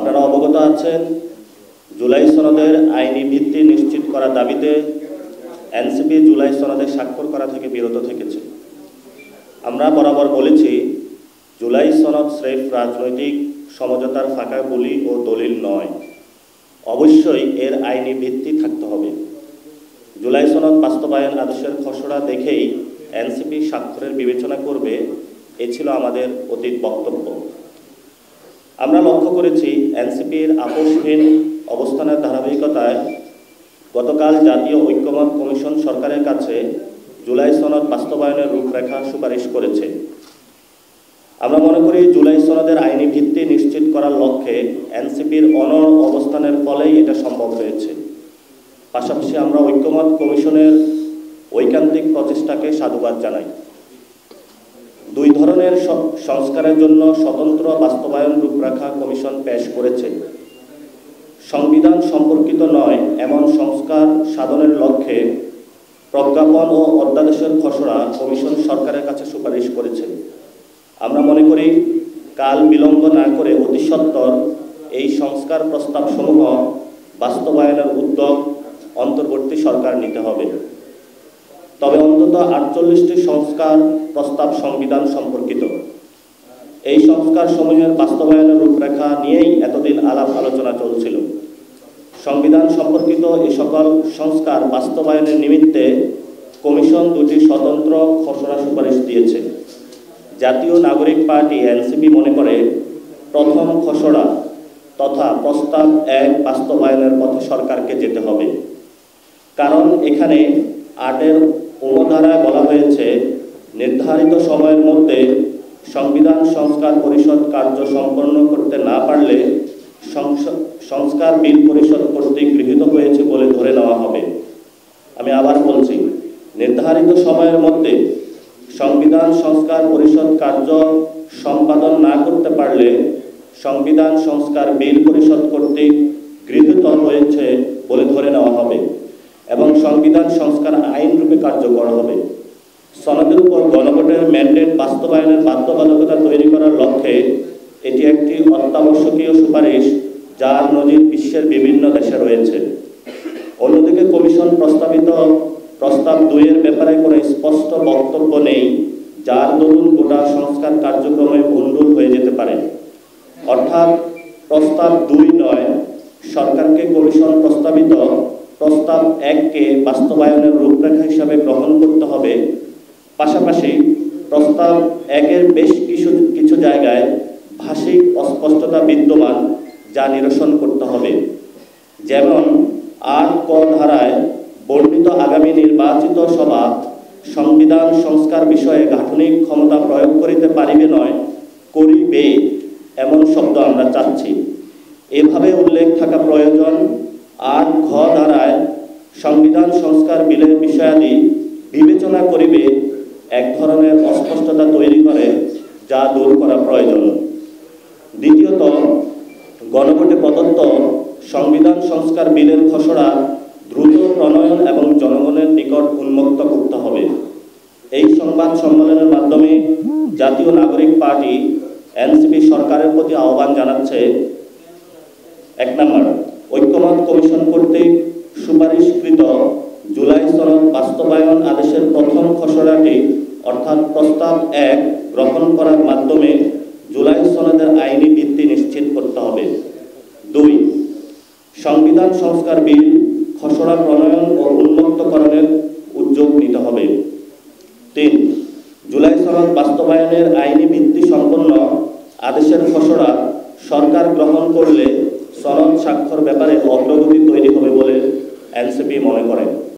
আপনারা অবগত আছেন, জুলাই সনদের আইনি ভিত্তি নিশ্চিত করার দাবিতে এনসিপি জুলাই সনদে স্বাক্ষর করা থেকে বিরত থেকেছে। আমরা বরাবর বলেছি, জুলাই সনদ স্রেফ রাজনৈতিক সমঝোতার ফাঁকা বুলি ও দলিল নয়, অবশ্যই এর আইনি ভিত্তি থাকতে হবে। জুলাই সনদ বাস্তবায়ন আদেশের খসড়া দেখেই এনসিপি স্বাক্ষরের বিবেচনা করবে, এ ছিল আমাদের অতীত বক্তব্য। আমরা লক্ষ্য করেছি, এনসিপির আপোষহীন অবস্থানের ধারাবাহিকতায় গতকাল জাতীয় ঐক্যমত কমিশন সরকারের কাছে জুলাই সনদ বাস্তবায়নের রূপরেখা সুপারিশ করেছে। আমরা মনে করি, জুলাই সনদের আইনি ভিত্তি নিশ্চিত করার লক্ষ্যে এনসিপির অনড় অবস্থানের ফলেই এটা সম্ভব হয়েছে। পাশাপাশি আমরা ঐক্যমত কমিশনের ঐকান্তিক প্রচেষ্টাকে সাধুবাদ জানাই। দুই ধরনের সংস্কারের জন্য স্বতন্ত্র বাস্তবায়ন রূপরেখা কমিশন পেশ করেছে। সংবিধান সম্পর্কিত নয় এমন সংস্কার সাধনের লক্ষ্যে প্রজ্ঞাপন ও অধ্যাদেশের খসড়া কমিশন সরকারের কাছে সুপারিশ করেছে। আমরা মনে করি, কাল বিলম্ব না করে অতি সত্বর এই সংস্কার প্রস্তাবসমূহ বাস্তবায়নের উদ্যোগ অন্তর্বর্তী সরকার নিতে হবে। তবে অন্তত 48টি সংস্কার প্রস্তাব সংবিধান সম্পর্কিত। এই সংস্কার সমূহের বাস্তবায়নের রূপরেখা নিয়েই এতদিন আলাপ আলোচনা চলছিল। সংবিধান সম্পর্কিত এই সকল সংস্কার বাস্তবায়নের নিমিত্তে কমিশন দুটি স্বতন্ত্র খসড়া সুপারিশ দিয়েছে। জাতীয় নাগরিক পার্টি এনসিপি মনে করে, প্রথম খসড়া তথা প্রস্তাব 1 বাস্তবায়নের পথে সরকারকে যেতে হবে। কারণ এখানে 8-এর অনুধারায় বলা হয়েছে, নির্ধারিত সময়ের মধ্যে সংবিধান সংস্কার পরিষদ কার্য সম্পন্ন করতে না পারলে সংস্কার বিল পরিষদ কর্তৃক গৃহীত হয়েছে বলে ধরে নেওয়া হবে। আমি আবার বলছি, নির্ধারিত সময়ের মধ্যে সংবিধান সংস্কার পরিষদ কার্য সম্পাদন না করতে পারলে সংবিধান সংস্কার বিল পরিষদ কর্তৃক গৃহীত হয়েছে বলে ধরে নেওয়া হবে এবং সংবিধান সংস্কার আইন রূপে কার্যকর হবে। সনদের উপর গণভোটের ম্যান্ডেট বাস্তবায়নের বাধ্যবাধকতা তৈরি করার লক্ষ্যে এটি একটি অত্যাবশ্যকীয় সুপারিশ, যার নজির বিশ্বের বিভিন্ন দেশে রয়েছে। অন্যদিকে কমিশন প্রস্তাব 2-এর ব্যাপারে কোনো স্পষ্ট বক্তব্য নেই, যার দরুন গোটা সংস্কার কার্যক্রমে ভণ্ডুল হয়ে যেতে পারে। অর্থাৎ প্রস্তাব 2 নয়, সরকারকে কমিশন প্রস্তাবিত প্রস্তাব 1-কে বাস্তবায়নের রূপরেখা হিসাবে গ্রহণ করতে হবে। পাশাপাশি প্রস্তাব 1-এর বেশ কিছু জায়গায় ভাষিক অস্পষ্টতা বিদ্যমান, যা নিরসন করতে হবে। যেমন 8 ক ধারায় বর্ণিত আগামী নির্বাচিত সভা সংবিধান সংস্কার বিষয়ে গাঠনিক ক্ষমতা প্রয়োগ করিতে পারিবে নয়, করিবে এমন শব্দ আমরা চাচ্ছি। এভাবে উল্লেখ থাকা প্রয়োজন। 8 ঘ ধারায় সংবিধান সংস্কার বিলের বিষয়াদি বিবেচনা করিবে এক ধরনের অস্পষ্টতা তৈরি করে, যা দূর করা প্রয়োজন। দ্বিতীয়ত, গণভোটে প্রদত্ত সংবিধান সংস্কার বিলের খসড়া দ্রুত প্রণয়ন এবং জনগণের নিকট উন্মুক্ত করতে হবে। এই সংবাদ সম্মেলনের মাধ্যমে জাতীয় নাগরিক পার্টি এনসিপি সরকারের প্রতি আহ্বান জানাচ্ছে, 1 নম্বর, ঐক্যমত কমিশন কর্তৃক সুপারিশকৃত জুলাই সনদ বাস্তবায়ন আদেশের প্রথম খসড়াটি অর্থাৎ প্রস্তাব 1 গ্রহণ করার মাধ্যমে জুলাই সনদের আইনি ভিত্তি নিশ্চিত করতে হবে। 2, সংবিধান সংস্কার বিল খসড়া প্রণয়ন ও উন্মুক্তকরণের উদ্যোগ নিতে হবে। 3, জুলাই সনদ বাস্তবায়নের আইনি ভিত্তি সম্পন্ন আদেশের খসড়া সরকার গ্রহণ করলে সনদ স্বাক্ষর ব্যাপারে অগ্রগতি তৈরি হবে বলে এনসিপি মনে করে।